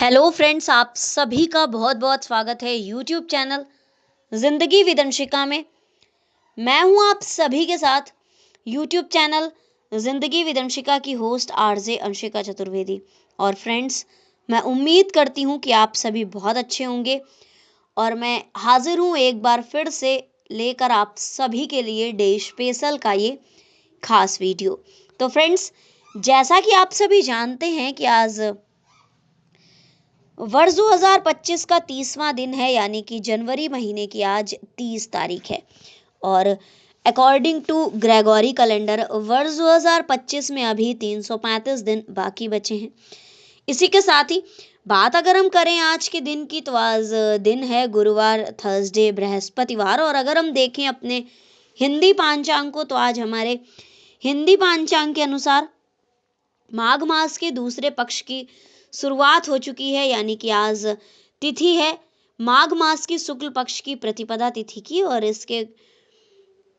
Hello friends, आप सभी का बहुत बहुत स्वागत है YouTube channel Zindagi with Anshika में। मैं हूं आप सभी के साथ YouTube channel Zindagi with Anshika की होस्ट आरजे अंशिका चतुर्वेदी। और फ्रेंड्स, मैं उम्मीद करती हूं कि आप सभी बहुत अच्छे होंगे और मैं हाजिर हूं एक बार फिर से लेकर आप सभी के लिए डे स्पेशल का ये खास वीडियो। तो फ्रेंड्स, जैसा कि आप सभी जानते हैं कि आज वर्ष 2025 का 30वां दिन है, यानी कि जनवरी महीने की आज 30 तारीख है। और अकॉर्डिंग टू ग्रेगोरी कैलेंडर वर्ष 2025 में अभी 335 दिन बाकी बचे हैं। इसी के साथ ही बात अगर हम करें आज के दिन की, तो आज दिन है गुरुवार, थर्सडे, बृहस्पतिवार। और अगर हम देखें अपने हिंदी पांचांग को, तो आज हमारे हिंदी पांचांग के अनुसार माघ मास के दूसरे पक्ष की शुरुआत हो चुकी है, यानी कि आज तिथि है माघ मास की शुक्ल पक्ष की प्रतिपदा तिथि की, और इसके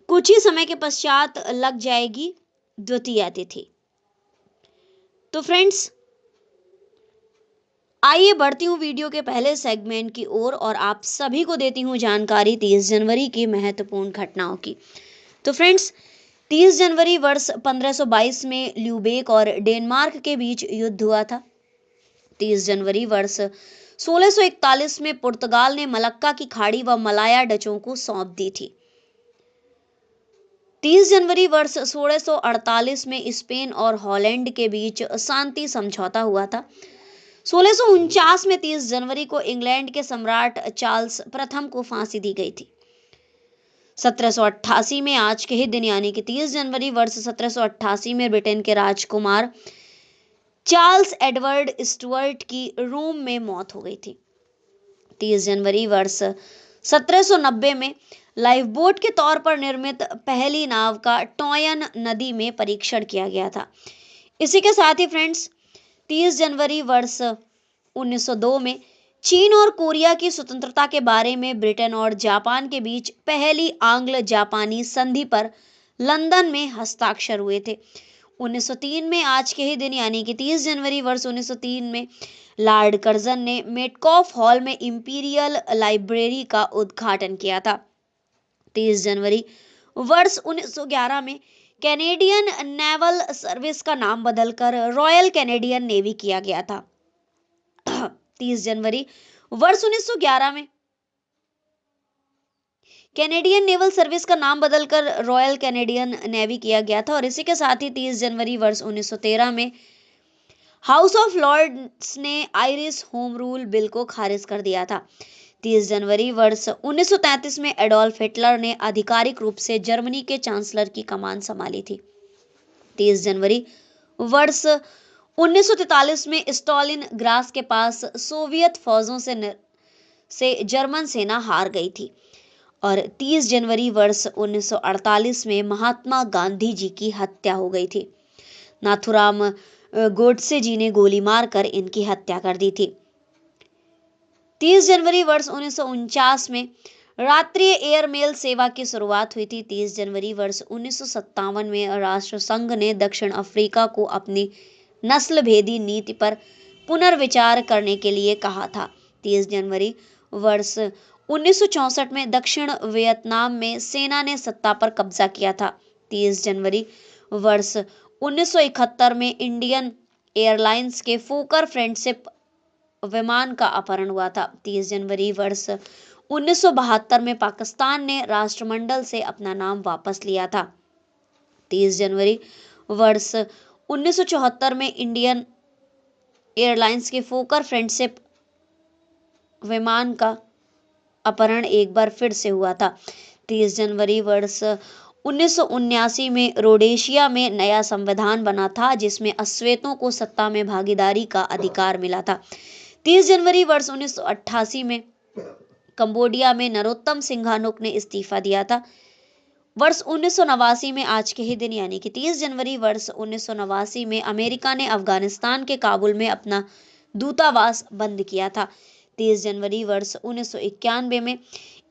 कुछ ही समय के पश्चात लग जाएगी द्वितीया तिथि। तो फ्रेंड्स, आइए बढ़ती हूँ वीडियो के पहले सेगमेंट की ओर और आप सभी को देती हूँ जानकारी 30 जनवरी की महत्वपूर्ण घटनाओं की। तो फ्रेंड्स, 30 जनवरी वर्ष 1522 में ल्यूबेक और डेनमार्क के बीच युद्ध हुआ था। 30 जनवरी वर्ष 1641 में पुर्तगाल ने मलक्का की खाड़ी व मलाया डचों को सौंप दी थी। 30 जनवरी वर्ष 1648 में स्पेन और हॉलैंड के बीच शांति समझौता हुआ था। 1649 में 30 जनवरी को इंग्लैंड के सम्राट चार्ल्स प्रथम को फांसी दी गई थी। 1788 में आज के ही दिन यानी कि 30 जनवरी वर्ष 1788 में ब्रिटेन के राजकुमार चार्ल्स एडवर्ड स्टुअर्ट की रोम में मौत हो गई थी। 30 जनवरी वर्ष 1790 में लाइफ बोट के तौर पर निर्मित पहली नाव का टॉयन नदी में परीक्षण किया गया था। इसी के साथ ही फ्रेंड्स, 30 जनवरी वर्ष 1902 में चीन और कोरिया की स्वतंत्रता के बारे में ब्रिटेन और जापान के बीच पहली आंग्ल जापानी संधि पर लंदन में हस्ताक्षर हुए थे। 1903 में आज के ही दिन यानी कि 30 जनवरी वर्ष 1903 में लॉर्ड कर्जन ने मेटकॉफ हॉल में इंपीरियल लाइब्रेरी का उद्घाटन किया था। 30 जनवरी वर्ष 1911 में कैनेडियन नेवल सर्विस का नाम बदलकर रॉयल कैनेडियन नेवी किया गया था। 30 जनवरी वर्ष 1911 में कैनेडियन नेवल सर्विस का नाम बदलकर रॉयल कैनेडियन नेवी किया गया था। और इसी के साथ ही 30 जनवरी वर्ष 1913 में हाउस ऑफ लॉर्ड्स ने आयरिश होम रूल बिल को खारिज कर दिया था। 30 जनवरी वर्ष 1933 में एडोल्फ हिटलर ने आधिकारिक रूप से जर्मनी के चांसलर की कमान संभाली थी। 30 जनवरी वर्ष 1943 में स्टालिन ग्रास के पास सोवियत फौजों से जर्मन सेना हार गई थी। और 30 जनवरी वर्ष 1948 में महात्मा गांधी जी की हत्या हो गई थी। नाथुराम गोडसे जी ने गोली मारकर इनकी हत्या कर दी थी। 30 जनवरी वर्ष 1949 में राष्ट्रीय एयरमेल सेवा की शुरुआत हुई थी। 30 जनवरी वर्ष 1957 में राष्ट्रसंघ ने दक्षिण अफ्रीका को अपनी नस्ल भेदी नीति पर पुनर्विचार करने के लिए कहा था। 30 जनवरी वर्ष 1964 में दक्षिण वियतनाम में सेना ने सत्ता पर कब्जा किया था। 30 जनवरी वर्ष 1971 में इंडियन एयरलाइंस के फोकर फ्रेंडशिप विमान का अपहरण हुआ था। 30 जनवरी वर्ष 1972 में पाकिस्तान ने राष्ट्रमंडल से अपना नाम वापस लिया था। 30 जनवरी वर्ष 1974 में इंडियन एयरलाइंस के फोकर फ्रेंडशिप विमान का अपहरण एक बार फिर से हुआ था। 30 जनवरी वर्ष 1979 में रोडेशिया में नया संविधान बना था, जिसमें अश्वेतों को सत्ता में भागीदारी का अधिकार मिला था। 30 जनवरी वर्ष 1988 में कंबोडिया में नरोत्तम सिंघानुक ने इस्तीफा दिया था। वर्ष 1989 में आज के ही दिन यानी कि 30 जनवरी वर्ष 1989 में अमेरिका ने अफगानिस्तान के काबुल में अपना दूतावास बंद किया था। 30 जनवरी वर्ष 1991 में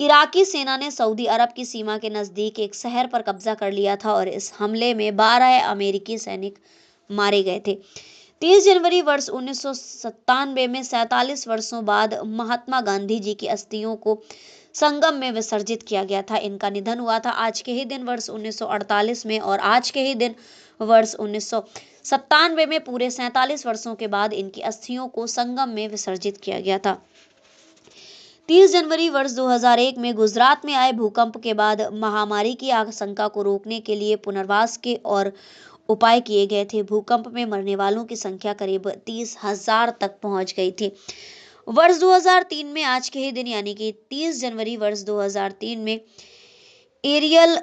इराकी सेना ने सऊदी अरब की सीमा के नजदीक एक शहर पर कब्जा कर लिया था और इस हमले में 12 अमेरिकी सैनिक मारे गए थे। 30 जनवरी वर्ष 1997 में 47 वर्षों बाद महात्मा गांधी जी की अस्थियों को संगम में विसर्जित किया गया था। इनका निधन हुआ था आज के ही दिन वर्ष 1948 में, और आज के ही दिन वर्ष 1997 में पूरे 47 वर्षों के बाद इनकी अस्थियों को संगम में विसर्जित किया गया था। 30 जनवरी वर्ष 2001 में गुजरात में आए भूकंप के बाद महामारी की आशंका को रोकने के लिए पुनर्वास के और उपाय किए गए थे। भूकंप में मरने वालों की संख्या करीब 30,000 तक पहुंच गई थी। वर्ष 2003 में आज के ही दिन यानी कि 30 जनवरी वर्ष 2003 में एरियल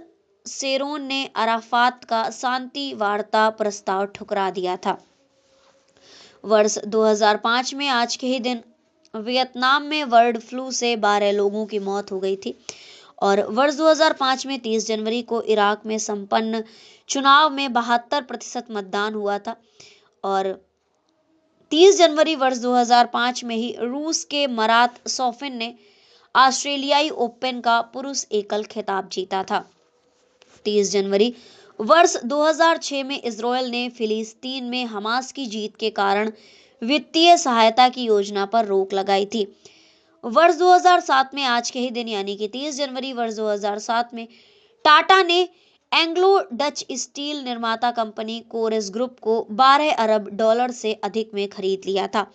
शेरोन ने अराफात का शांति वार्ता प्रस्ताव ठुकरा दिया था। वर्ष 2005 में आज के ही दिन वियतनाम में बर्ड फ्लू से 12 लोगों की मौत हो गई थी। और वर्ष 2005 में 30 जनवरी को इराक में संपन्न चुनाव में 72% मतदान हुआ था। और 30 जनवरी वर्ष 2005 में ही रूस के मरात सोफिन ने ऑस्ट्रेलियाई ओपन का पुरुष एकल खिताब जीता था। 30 जनवरी वर्ष 2006 में इजरायल ने फिलिस्तीन में हमास की जीत के कारण वित्तीय सहायता की योजना पर रोक लगाई थी। वर्ष 2007 में आज के ही दिन यानी कि 30 जनवरी वर्ष 2007 में टाटा ने एंग्लो डच स्टील निर्माता कंपनी कोरेस ग्रुप को 12 अरब डॉलर से अधिक में खरीद लिया था।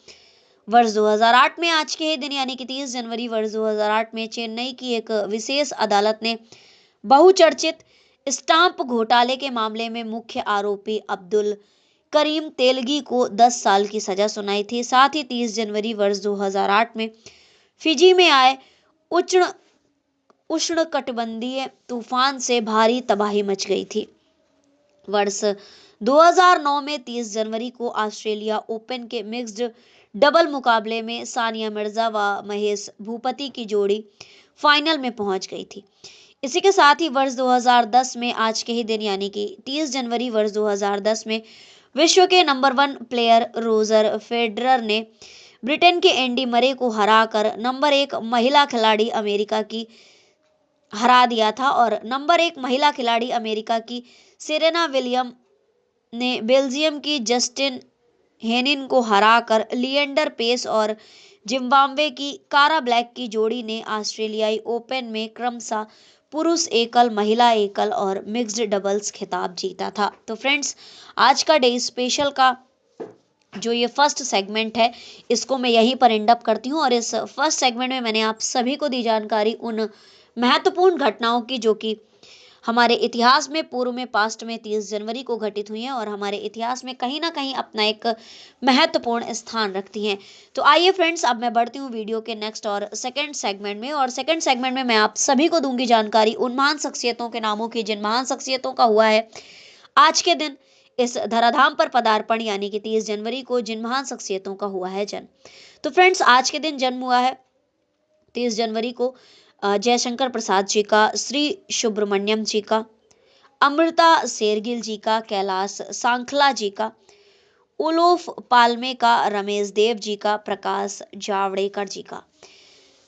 वर्ष 2008 में आज के ही दिन यानी कि 30 जनवरी वर्ष 2008 में चेन्नई की एक विशेष अदालत ने बहुचर्चित स्टाम्प घोटाले के मामले में मुख्य आरोपी अब्दुल करीम तेलगी को 10 साल की सजा सुनाई थी। साथ ही 30 जनवरी वर्ष 2008 में फिजी में आए उष्णकटिबंधीय तूफान से भारी तबाही मच गई थी। वर्ष 2009 में 30 जनवरी को ऑस्ट्रेलिया ओपन के मिक्स्ड डबल मुकाबले में सानिया मिर्जा व महेश भूपति की जोड़ी फाइनल में पहुंच गई थी। इसी के साथ ही वर्ष 2010 में आज के ही दिन यानी कि 30 जनवरी वर्ष 2010 में विश्व के नंबर 1 प्लेयर रोजर फेडरर ने ब्रिटेन के एंडी मरे को हराकर नंबर 1 महिला खिलाड़ी अमेरिका की हरा दिया था। और नंबर 1 महिला खिलाड़ी अमेरिका की सेरेना विलियम ने बेल्जियम की जस्टिन हेनिन को हराकर लिएंडर पेस और जिम्बाब्वे की कारा ब्लैक की जोड़ी ने ऑस्ट्रेलियाई ओपन में क्रमशः पुरुष एकल, महिला एकल और मिक्स्ड डबल्स खिताब जीता था। तो फ्रेंड्स, आज का डे स्पेशल का जो ये फर्स्ट सेगमेंट है इसको मैं यहीं पर एंड अप करती हूँ। और इस फर्स्ट सेगमेंट में मैंने आप सभी को दी जानकारी उन महत्वपूर्ण घटनाओं की जो कि हमारे इतिहास में पूर्व में पास्ट में 30 जनवरी को घटित हुई हैं और हमारे इतिहास में कहीं ना कहीं अपना एक महत्वपूर्ण स्थान रखती हैं। तो आइए फ्रेंड्स, अब मैं बढ़ती हूँ वीडियो के नेक्स्ट और सेकंड सेगमेंट में। और सेकंड सेगमेंट में मैं आप सभी को दूंगी जानकारी उन महान शख्सियतों के नामों की जिन महान शख्सियतों का हुआ है आज के दिन इस धराधाम पर पदार्पण, यानी कि 30 जनवरी को जिन महान शख्सियतों का हुआ है जन्म। तो फ्रेंड्स, आज के दिन जन्म हुआ है 30 जनवरी को जयशंकर प्रसाद जी का, श्री सुब्रमण्यम जी का, अमृता शेरगिल जी का, कैलाश सांखला जी का, उलोफ पाल्मे का, रमेश देव जी का, प्रकाश जावड़ेकर जी का।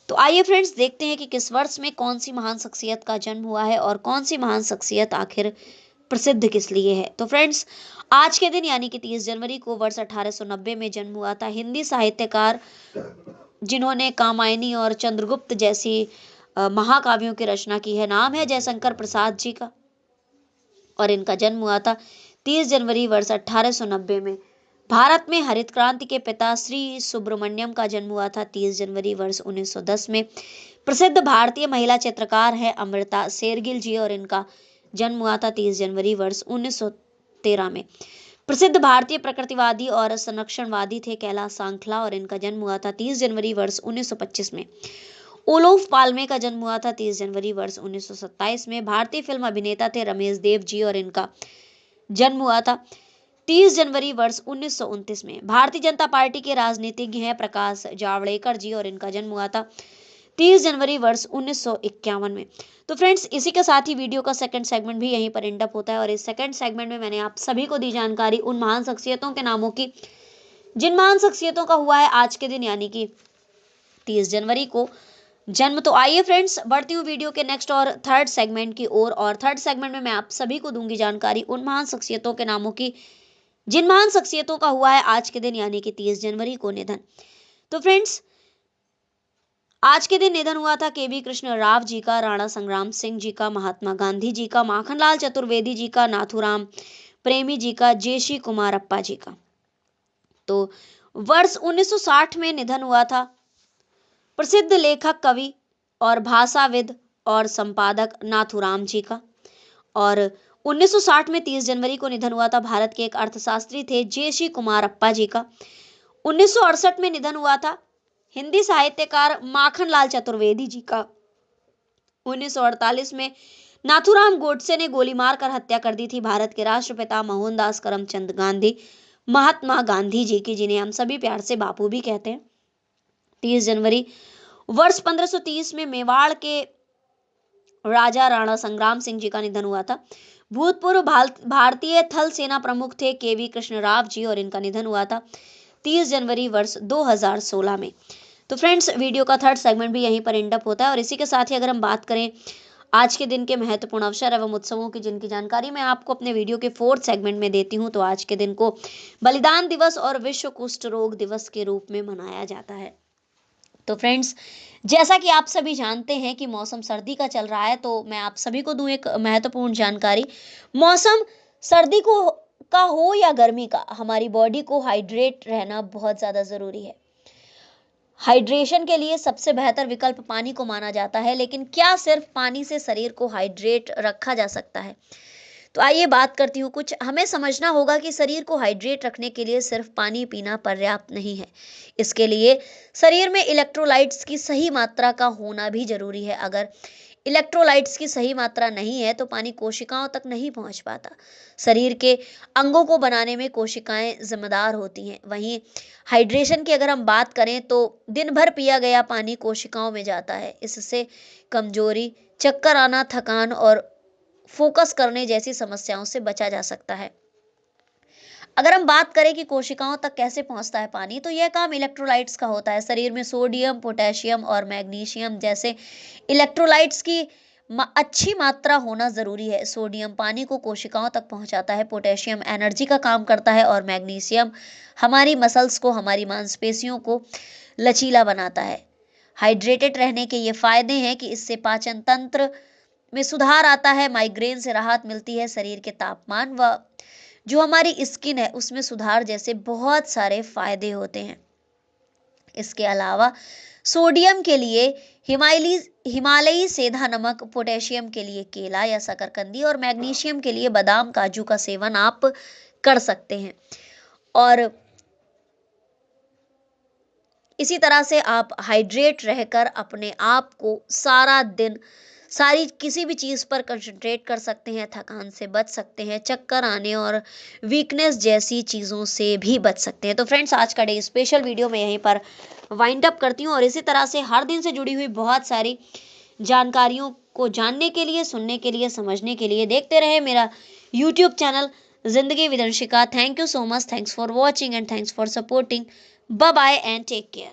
तो आइए फ्रेंड्स, देखते हैं कि किस वर्ष में कौन सी महान शख्सियत का जन्म हुआ है और कौन सी महान शख्सियत आखिर प्रसिद्ध किस लिए है। तो फ्रेंड्स, आज के दिन यानी कि 30 जनवरी को वर्ष 1890 में जन्म हुआ था हिंदी साहित्यकार जिन्होंने कामायनी और चंद्रगुप्त जैसी महाकाव्यों की रचना की है। नाम है जयशंकर प्रसाद जी का और इनका जन्म हुआ था 30 जनवरी वर्ष 1890 में। भारत में हरित क्रांति के पिता श्री सुब्रमण्यम का जन्म हुआ था 30 जनवरी वर्ष 1910 में। प्रसिद्ध भारतीय महिला चित्रकार है अमृता शेरगिल जी और इनका जन्म हुआ था 30 जनवरी वर्ष 1913 में। प्रसिद्ध भारतीय प्रकृतिवादी और संरक्षणवादी थे कैलाश सांखला और इनका जन्म हुआ था 30 जनवरी वर्ष 1925 में। ओलोफ पाल्मे का जन्म हुआ था 30 जनवरी वर्ष 1927 में। भारतीय फिल्म अभिनेता थे रमेश देव जी और इनका जन्म हुआ था 30 जनवरी वर्ष 1929 में। भारतीय जनता पार्टी के राजनीतिज्ञ हैं प्रकाश जावड़ेकर जी और इनका जन्म हुआ था 30 जनवरी वर्ष 1951 में। तो फ्रेंड्स, इसी के साथ ही वीडियो का सेकंड सेगमेंट भी यहीं पर एंड अप होता है। और इस सेकंड सेगमेंट में मैंने आप सभी को दी जानकारी उन महान शख्सियतों के नामों की जिन महान शख्सियतों का हुआ है आज के दिन यानी कि 30 जनवरी को जन्म। तो आइए फ्रेंड्स, बढ़ती हूँ वीडियो के नेक्स्ट और थर्ड सेगमेंट की ओर। और थर्ड सेगमेंट में मैं आप सभी को दूंगी जानकारी उन महान शख्सियतों के नामों की जिन महान शख्सियतों का हुआ है आज के दिन यानी कि 30 जनवरी को निधन। तो फ्रेंड्स, आज के दिन निधन हुआ था केवी कृष्ण राव जी का, राणा संग्राम सिंह जी का, महात्मा गांधी जी का, माखनलाल चतुर्वेदी जी का, नाथूराम प्रेमी जी का, जेशी कुमारप्पा जी का। तो वर्ष 1960 में निधन हुआ था प्रसिद्ध लेखक, कवि और भाषाविद और संपादक नाथूराम जी का। और 1960 में 30 जनवरी को निधन हुआ था भारत के एक अर्थशास्त्री थे जेशी कुमारप्पा जी का। 1968 में निधन हुआ था हिंदी साहित्यकार माखनलाल चतुर्वेदी जी का। 1948 में नाथूराम गोडसे ने गोली मारकर हत्या कर दी थी भारत के राष्ट्रपिता मोहनदास करमचंद गांधी, महात्मा गांधी जी की, जिन्हें हम सभी प्यार से बापू भी कहते हैं। 30 जनवरी वर्ष 1530 में मेवाड़ के राजा राणा संग्राम सिंह जी का निधन हुआ था। भूतपूर्व भारतीय थल सेना प्रमुख थे केवी कृष्ण राव जी, और इनका निधन हुआ था 30 जनवरी वर्ष 2016 में। तो फ्रेंड्स, वीडियो का थर्ड सेगमेंट भी यहीं पर एंड अप होता है। और इसी के साथ ही अगर हम बात करें आज के दिन के महत्वपूर्ण अवसर एवं उत्सवों की, जिनकी जानकारी मैं आपको अपने वीडियो के फोर्थ सेगमेंट में देती हूँ, तो आज के दिन को बलिदान दिवस और विश्व कुष्ठ रोग दिवस के रूप में मनाया जाता है। तो फ्रेंड्स, जैसा कि आप सभी जानते हैं कि मौसम सर्दी का चल रहा है, तो मैं आप सभी को दूं एक महत्वपूर्ण जानकारी। मौसम सर्दी को का हो या गर्मी का, हमारी बॉडी को हाइड्रेट रहना बहुत ज़्यादा ज़रूरी है। हाइड्रेशन के लिए सबसे बेहतर विकल्प पानी को माना जाता है, लेकिन क्या सिर्फ पानी से शरीर को हाइड्रेट रखा जा सकता है? तो आइए बात करती हूँ कुछ। हमें समझना होगा कि शरीर को हाइड्रेट रखने के लिए सिर्फ पानी पीना पर्याप्त नहीं है। इसके लिए शरीर में इलेक्ट्रोलाइट्स की सही मात्रा का होना भी जरूरी है। अगर इलेक्ट्रोलाइट्स की सही मात्रा नहीं है तो पानी कोशिकाओं तक नहीं पहुंच पाता। शरीर के अंगों को बनाने में कोशिकाएं जिम्मेदार होती हैं। वहीं हाइड्रेशन की अगर हम बात करें तो दिन भर पिया गया पानी कोशिकाओं में जाता है। इससे कमजोरी, चक्कर आना, थकान और फोकस करने जैसी समस्याओं से बचा जा सकता है। अगर हम बात करें कि कोशिकाओं तक कैसे पहुंचता है पानी, तो यह काम इलेक्ट्रोलाइट्स का होता है। शरीर में सोडियम, पोटेशियम और मैग्नीशियम जैसे इलेक्ट्रोलाइट्स की अच्छी मात्रा होना जरूरी है। सोडियम पानी को कोशिकाओं तक पहुंचाता है, पोटेशियम एनर्जी का काम करता है और मैग्नीशियम हमारी मसल्स को, हमारी मांसपेशियों को लचीला बनाता है। हाइड्रेटेड रहने के ये फायदे हैं कि इससे पाचन तंत्र में सुधार आता है, माइग्रेन से राहत मिलती है, शरीर के तापमान व जो हमारी स्किन है उसमें सुधार जैसे बहुत सारे फायदे होते हैं। इसके अलावा सोडियम के लिए हिमालयी सेंधा नमक, पोटेशियम के लिए केला या शकरकंदी और मैग्नीशियम के लिए बादाम, काजू का सेवन आप कर सकते हैं। और इसी तरह से आप हाइड्रेट रहकर अपने आप को सारा दिन सारी किसी भी चीज़ पर कंसंट्रेट कर सकते हैं, थकान से बच सकते हैं, चक्कर आने और वीकनेस जैसी चीज़ों से भी बच सकते हैं। तो फ्रेंड्स, आज का डे स्पेशल वीडियो मैं यहीं पर वाइंड अप करती हूँ। और इसी तरह से हर दिन से जुड़ी हुई बहुत सारी जानकारियों को जानने के लिए, सुनने के लिए, समझने के लिए देखते रहे मेरा YouTube channel Zindagi with Anshika. Thank you so much, thanks for watching and thanks for supporting. Bye bye and take care.